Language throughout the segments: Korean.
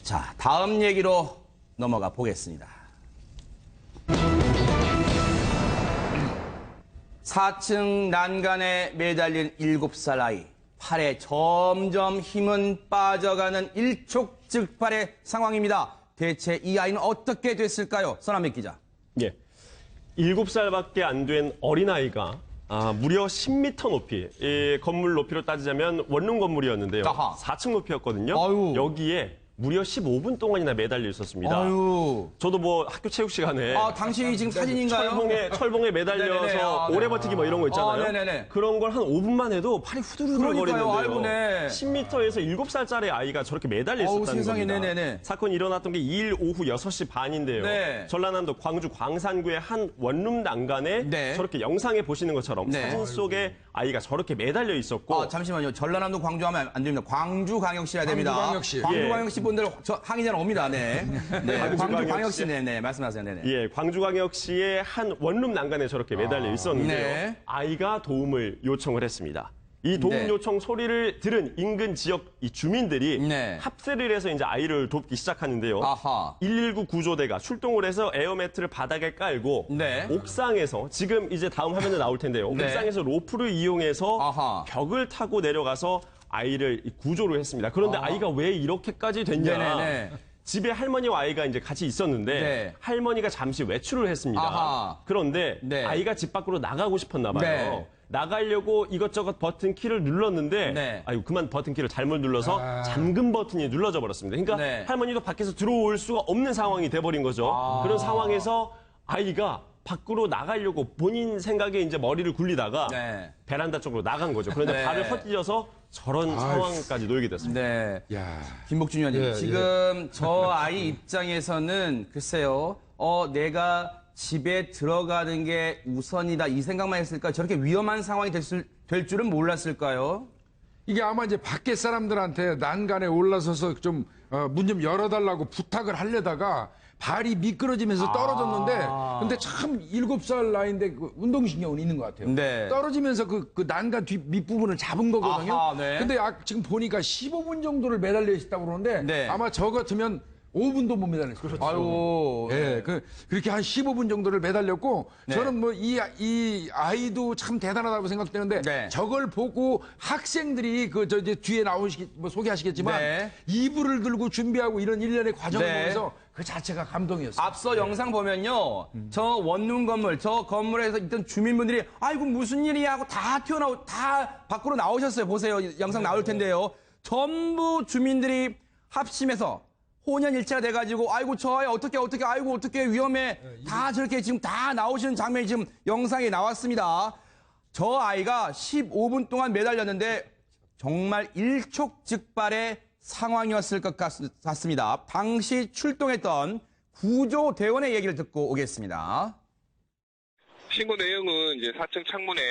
자, 다음 얘기로 넘어가 보겠습니다. 4층 난간에 매달린 7살 아이. 팔에 점점 힘은 빠져가는 일촉즉발의 상황입니다. 대체 이 아이는 어떻게 됐을까요? 서남백 기자. 예. 7살밖에 안 된 어린아이가 무려 10m 높이, 이 건물 높이로 따지자면 원룸 건물이었는데요. 아하. 4층 높이였거든요. 아유. 여기에 무려 15분 동안이나 매달려 있었습니다. 아유. 저도 뭐 학교 체육 시간에 당시 지금 사진인가요? 철봉에 매달려서 네네네. 오래 버티기 뭐 이런 거 있잖아요. 네네네. 그런 걸 한 5분만 해도 팔이 그러니까요. 후들후들거리는데요. 아이고, 네. 10m에서 7살짜리 아이가 저렇게 매달려 어우, 있었다는 세상에, 겁니다. 네네네. 사건이 일어났던 게 2일 오후 6시 반인데요. 네. 전라남도 광주 광산구의 한 원룸 난간에 네. 저렇게 영상에 보시는 것처럼 네. 사진 속에 아이가 저렇게 매달려 있었고 잠시만요. 전라남도 광주하면 안 됩니다. 광주광역시 해야 됩니다. 광주광역시. 광주광역시 분들 저 항의자는 옵니다. 네. 네. 광주광역시. 광주광역시. 네네. 말씀하세요. 네네. 예, 광주광역시의 한 원룸 난간에 저렇게 매달려 있었는데요. 네. 아이가 도움을 요청을 했습니다. 이 도움 네. 요청 소리를 들은 인근 지역 이 주민들이 네. 합세를 해서 이제 아이를 돕기 시작하는데요. 아하. 119 구조대가 출동을 해서 에어매트를 바닥에 깔고 네. 옥상에서 지금 이제 다음 화면에 나올 텐데요. 네. 옥상에서 로프를 이용해서 아하. 벽을 타고 내려가서 아이를 구조를 했습니다. 그런데 아이가 왜 이렇게까지 됐냐? 네네네. 집에 할머니와 아이가 이제 같이 있었는데 네. 할머니가 잠시 외출을 했습니다. 아하. 그런데 네. 아이가 집 밖으로 나가고 싶었나 봐요. 네. 나가려고 이것저것 버튼 키를 눌렀는데 네. 아유 그만 버튼 키를 잘못 눌러서 잠금 버튼이 눌러져 버렸습니다. 그러니까 네. 할머니도 밖에서 들어올 수가 없는 상황이 돼버린 거죠. 그런 상황에서 아이가 밖으로 나가려고 본인 생각에 이제 머리를 굴리다가 네. 베란다 쪽으로 나간 거죠. 그런데 네. 발을 헛디뎌서 저런 상황까지 놓이게 됐습니다. 네. 야. 김복준 의원님, 예, 지금 저 아이 입장에서는 글쎄요, 내가 집에 들어가는 게 우선이다 이 생각만 했을까? 저렇게 위험한 상황이 될 줄은 몰랐을까요? 이게 아마 이제 밖에 사람들한테 난간에 올라서서 좀 문 좀 열어달라고 부탁을 하려다가 발이 미끄러지면서 떨어졌는데 근데 참 7살 나이인데 그 운동신경은 있는 것 같아요. 네. 떨어지면서 그 난간 뒷 밑부분을 잡은 거거든요. 아하, 네. 근데 지금 보니까 15분 정도를 매달려 있었다고 그러는데 네. 아마 저 같으면 5분도 못 매달렸을 거예요. 아유. 예, 그렇게 한 15분 정도를 매달렸고, 네. 저는 뭐 이 아이도 참 대단하다고 생각되는데, 네. 저걸 보고 학생들이 이제 뒤에 소개하시겠지만, 네. 이불을 들고 준비하고 이런 일련의 과정을 네. 보면서 그 자체가 감동이었어요. 앞서 영상 보면요, 저 원룸 건물, 저 건물에서 있던 주민분들이 아이고 무슨 일이야 하고 다 밖으로 나오셨어요. 보세요, 영상 나올 텐데요. 전부 주민들이 합심해서 혼연일체가 돼가지고 아이고 저 아이 어떻게 아이고 어떻게 위험해 다 저렇게 지금 다 나오시는 장면이 지금 영상에 나왔습니다. 저 아이가 15분 동안 매달렸는데 정말 일촉즉발의 상황이었을 것 같습니다. 당시 출동했던 구조대원의 얘기를 듣고 오겠습니다. 신고 내용은 이제 4층 창문에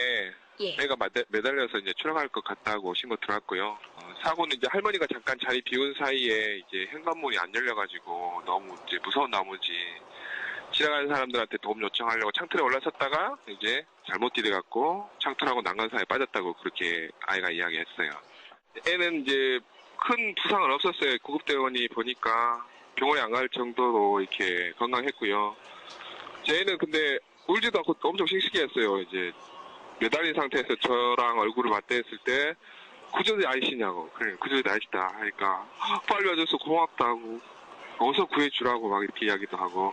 애가 매달려서 이제 추락할 것 같다고 신고 들어왔고요. 사고는 이제 할머니가 잠깐 자리 비운 사이에 이제 현관문이 안 열려가지고 너무 이제 무서운 나머지 지나가는 사람들한테 도움 요청하려고 창틀에 올라섰다가 이제 잘못 디뎌갖고 창틀하고 난간 사이에 빠졌다고 그렇게 아이가 이야기했어요. 애는 이제 큰 부상은 없었어요. 구급대원이 보니까 병원에 안 갈 정도로 이렇게 건강했고요. 쟤는 근데 울지도 않고 엄청 씩씩했어요. 이제 매달린 상태에서 저랑 얼굴을 맞대했을 때 구조대 아저씨냐고. 그래, 구조대 아저씨다 하니까 빨리 와줘서 고맙다고 어서 구해주라고 막 이렇게 이야기도 하고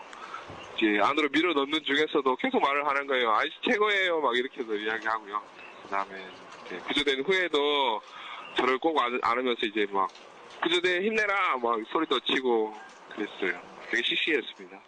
이제 안으로 밀어 넣는 중에서도 계속 말을 하는 거예요. 아저씨 최고예요 막 이렇게도 이야기하고요. 그다음에 구조된 후에도 저를 꼭 안으면서 이제 막 구조대 힘내라 막 소리도 치고 그랬어요. 되게 씩씩했습니다.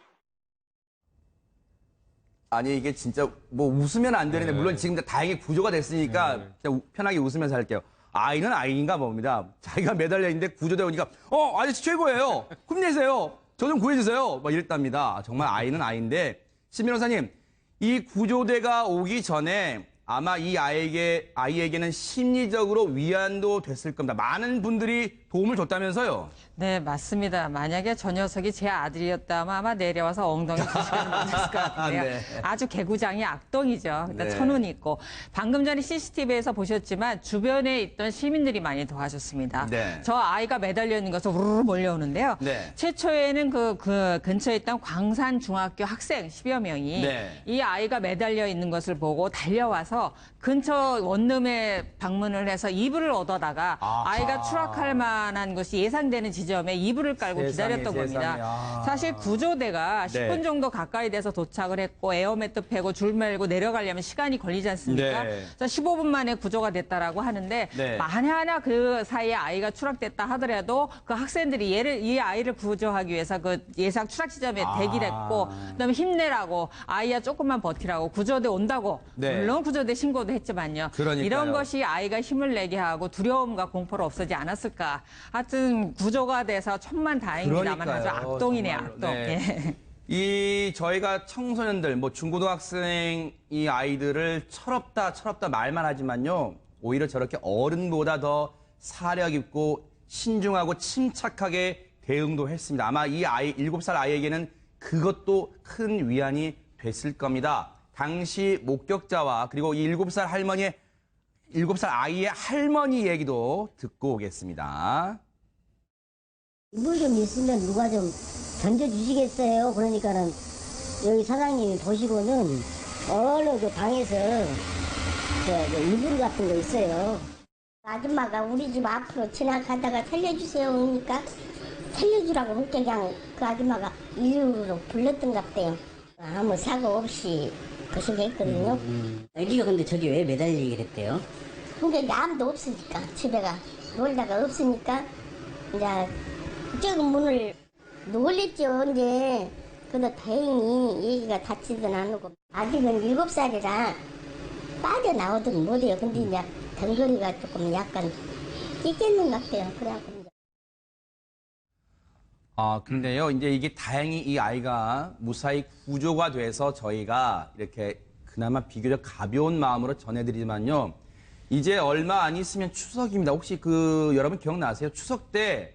아니 이게 진짜 뭐 웃으면 안 되는데 물론 지금 다행히 구조가 됐으니까 그냥 편하게 웃으면서 할게요. 아이는 아이인가 봅니다. 자기가 매달려 있는데 구조대 오니까 아저씨 최고예요. 힘내세요. 저 좀 구해주세요. 막 이랬답니다. 정말 아이는 아이인데 신 변호사님 이 구조대가 오기 전에 아마 이 아이에게는 심리적으로 위안도 됐을 겁니다. 많은 분들이 도움을 줬다면서요? 네, 맞습니다. 만약에 저 녀석이 제 아들이었다면 아마 내려와서 엉덩이 2시간을 맞았을 것 같은데요. 네. 아주 개구장이 악동이죠. 그러니까 네. 천운이 있고. 방금 전에 CCTV에서 보셨지만 주변에 있던 시민들이 많이 도와줬습니다. 네. 저 아이가 매달려 있는 것을 우르르 몰려오는데요. 네. 최초에는 그 근처에 있던 광산중학교 학생 10여 명이 네. 이 아이가 매달려 있는 것을 보고 달려와서 근처 원룸에 방문을 해서 이불을 얻어다가 아하. 아이가 추락할 만한 것이 예상되는 지점에 이불을 깔고 세상에, 기다렸던 세상에. 겁니다. 아. 사실 구조대가 네. 10분 정도 가까이 돼서 도착을 했고 에어매트 패고 줄 말고 내려가려면 시간이 걸리지 않습니까? 네. 그래서 15분 만에 구조가 됐다라고 하는데 네. 만에 하나 그 사이에 아이가 추락됐다 하더라도 그 학생들이 이 아이를 구조하기 위해서 그 예상 추락 지점에 대기를 했고 그다음에 힘내라고 아이야 조금만 버티라고 구조대 온다고 네. 물론 구조대 신고도 했지만요. 그러니까요. 이런 것이 아이가 힘을 내게 하고 두려움과 공포를 없애지 않았을까. 하여튼 구조가 돼서 천만다행입니다만 아주 그러니까요. 악동이네 정말로. 악동. 네. 예. 이 저희가 청소년들, 뭐 중고등학생 이 아이들을 철없다 말만 하지만요. 오히려 저렇게 어른보다 더 사려 깊고 신중하고 침착하게 대응도 했습니다. 아마 이 아이 7살 아이에게는 그것도 큰 위안이 됐을 겁니다. 당시 목격자와 그리고 이 7살 아이의 할머니 얘기도 듣고 오겠습니다. 물 좀 있으면 누가 좀 던져주시겠어요? 그러니까는 여기 사장님이 보시고는 얼른 그 방에서 이불 같은 거 있어요. 아줌마가 우리 집 앞으로 지나가다가 살려주세요 그러니까 살려주라고 그렇게 그냥 그 아줌마가 이름으로 불렀던 것 같아요. 아무 사고 없이 그 소리 했거든요. 애기가 근데 저기 왜 매달리게 됐대요? 근데 이제 아무도 없으니까 집에가 놀다가 없으니까 이제 저기 문을 놀랬죠 이제. 근데 다행히 얘기가 닿지는 않고 아직은 7살이라 빠져나오든 못해요. 근데 이제 덩거리가 조금 약간 찢겠는 것 같아요. 그래갖고 이제. 근데요, 이제 이게 다행히 이 아이가 무사히 구조가 돼서 저희가 이렇게 그나마 비교적 가벼운 마음으로 전해드리지만요. 이제 얼마 안 있으면 추석입니다. 혹시 여러분 기억나세요? 추석 때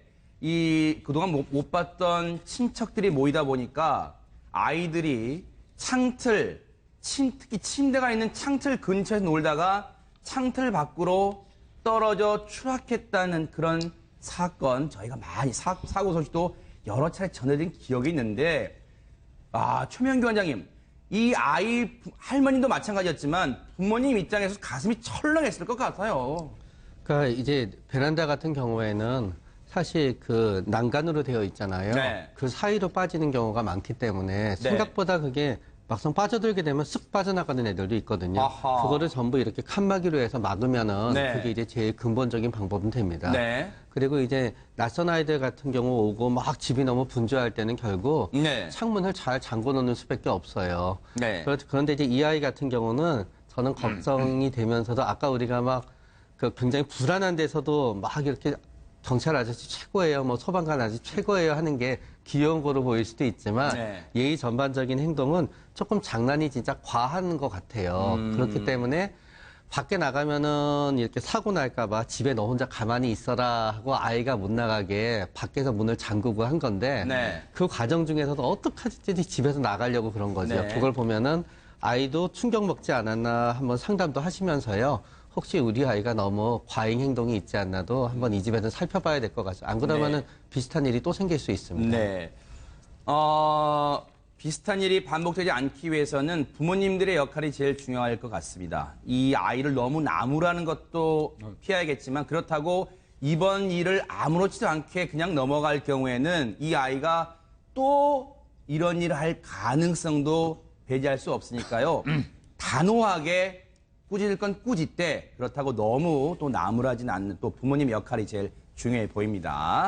그동안 못 봤던 친척들이 모이다 보니까 아이들이 특히 침대가 있는 창틀 근처에서 놀다가 창틀 밖으로 떨어져 추락했다는 그런 사건, 저희가 많이 사고 소식도 여러 차례 전해드린 기억이 있는데, 최명규 원장님, 이 아이 할머님도 마찬가지였지만 부모님 입장에서 가슴이 철렁했을 것 같아요. 그러니까 이제 베란다 같은 경우에는 사실 그 난간으로 되어 있잖아요. 네. 그 사이로 빠지는 경우가 많기 때문에 생각보다 그게 막상 빠져들게 되면 쓱 빠져나가는 애들도 있거든요. 아하. 그거를 전부 이렇게 칸막이로 해서 막으면은 네. 그게 이제 제일 근본적인 방법은 됩니다. 네. 그리고 이제 낯선 아이들 같은 경우 오고 막 집이 너무 분주할 때는 결국 네. 창문을 잘 잠궈 놓는 수밖에 없어요. 네. 그런데 이제 이 아이 같은 경우는 저는 걱정이 되면서도 아까 우리가 막 그 굉장히 불안한 데서도 막 이렇게 경찰 아저씨 최고예요, 뭐 소방관 아저씨 최고예요 하는 게 귀여운 거로 보일 수도 있지만 네. 예의 전반적인 행동은 조금 장난이 진짜 과한 것 같아요. 그렇기 때문에 밖에 나가면은 이렇게 사고 날까봐 집에 너 혼자 가만히 있어라 하고 아이가 못 나가게 밖에서 문을 잠그고 한 건데 네. 그 과정 중에서도 어떡하지 집에서 나가려고 그런 거죠. 네. 그걸 보면은 아이도 충격 먹지 않았나 한번 상담도 하시면서요. 혹시 우리 아이가 너무 과잉 행동이 있지 않나도 한번 이 집에서 살펴봐야 될 것 같아요. 안 그러면은 비슷한 일이 또 생길 수 있습니다. 네. 비슷한 일이 반복되지 않기 위해서는 부모님들의 역할이 제일 중요할 것 같습니다. 이 아이를 너무 나무라는 것도 피해야겠지만 그렇다고 이번 일을 아무렇지도 않게 그냥 넘어갈 경우에는 이 아이가 또 이런 일을 할 가능성도 배제할 수 없으니까요. 단호하게 꾸짖을 건 꾸짖되 그렇다고 너무 또 나무라진 않는 또 부모님 역할이 제일 중요해 보입니다.